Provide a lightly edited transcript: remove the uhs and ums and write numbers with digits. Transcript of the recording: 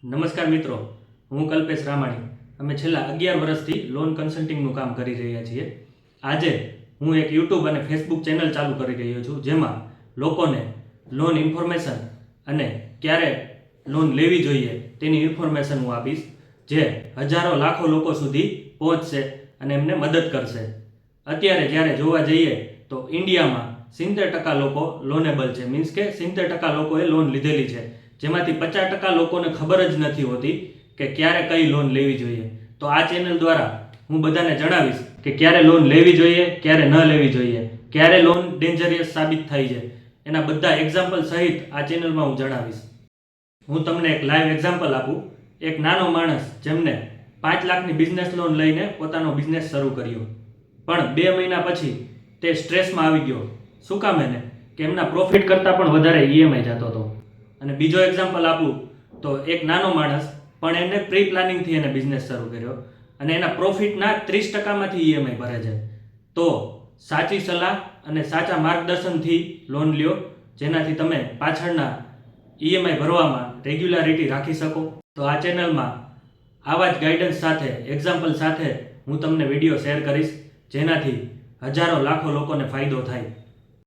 નમસ્કાર મિત્રો, હું કલ્પેશ રામાણી. અમે છેલ્લા 11 વર્ષથી લોન કન્સલ્ટિંગનું કામ કરી રહ્યા છીએ. આજે હું એક યુટ્યુબ અને ફેસબુક ચેનલ ચાલુ કરી રહ્યો છું, જેમાં લોકોને લોન ઇન્ફોર્મેશન અને ક્યારે લોન લેવી જોઈએ તેની ઇન્ફોર્મેશન હું આપીશ, જે હજારો લાખો લોકો સુધી પહોંચશે અને એમને મદદ કરશે. અત્યારે જ્યારે જોવા જઈએ તો ઇન્ડિયામાં 70% લોકો લોનેબલ છે, મીન્સ કે 70% લોકોએ લોન લીધેલી છે, જેમાંથી 50% લોકોને ખબર જ નથી હોતી કે ક્યારે કઈ લોન લેવી જોઈએ. તો આ ચેનલ દ્વારા હું બધાને જણાવીશ કે ક્યારે લોન લેવી જોઈએ, ક્યારે ન લેવી જોઈએ, ક્યારે લોન ડેન્જરિયસ સાબિત થાય છે, એના બધા એક્ઝામ્પલ સહિત આ ચેનલમાં હું જણાવીશ. હું તમને એક લાઈવ એક્ઝામ્પલ આપું. એક નાનો માણસ જેમને 5 લાખની બિઝનેસ લોન લઈને પોતાનો બિઝનેસ શરૂ કર્યો, પણ 2 મહિના પછી તે સ્ટ્રેસમાં આવી ગયો. શું કામ? એને કે એમના પ્રોફિટ કરતાં પણ વધારે ઈએમઆઈ જતો હતો. અને બીજો એક્ઝામ્પલ આપું તો એક નાનો માણસ, પણ એને પ્રી પ્લાનિંગથી એને બિઝનેસ શરૂ કર્યો અને એના પ્રોફિટના 30%માંથી ઈએમઆઈ ભરે છે. તો સાચી સલાહ અને સાચા માર્ગદર્શનથી લોન લ્યો, જેનાથી તમે પાછળના ઈએમઆઈ ભરવામાં રેગ્યુલારિટી રાખી શકો. તો આ ચેનલમાં આવા જ ગાઈડન્સ સાથે, એક્ઝામ્પલ સાથે હું તમને વિડીયો શેર કરીશ, જેનાથી હજારો લાખો લોકોને ફાયદો થાય.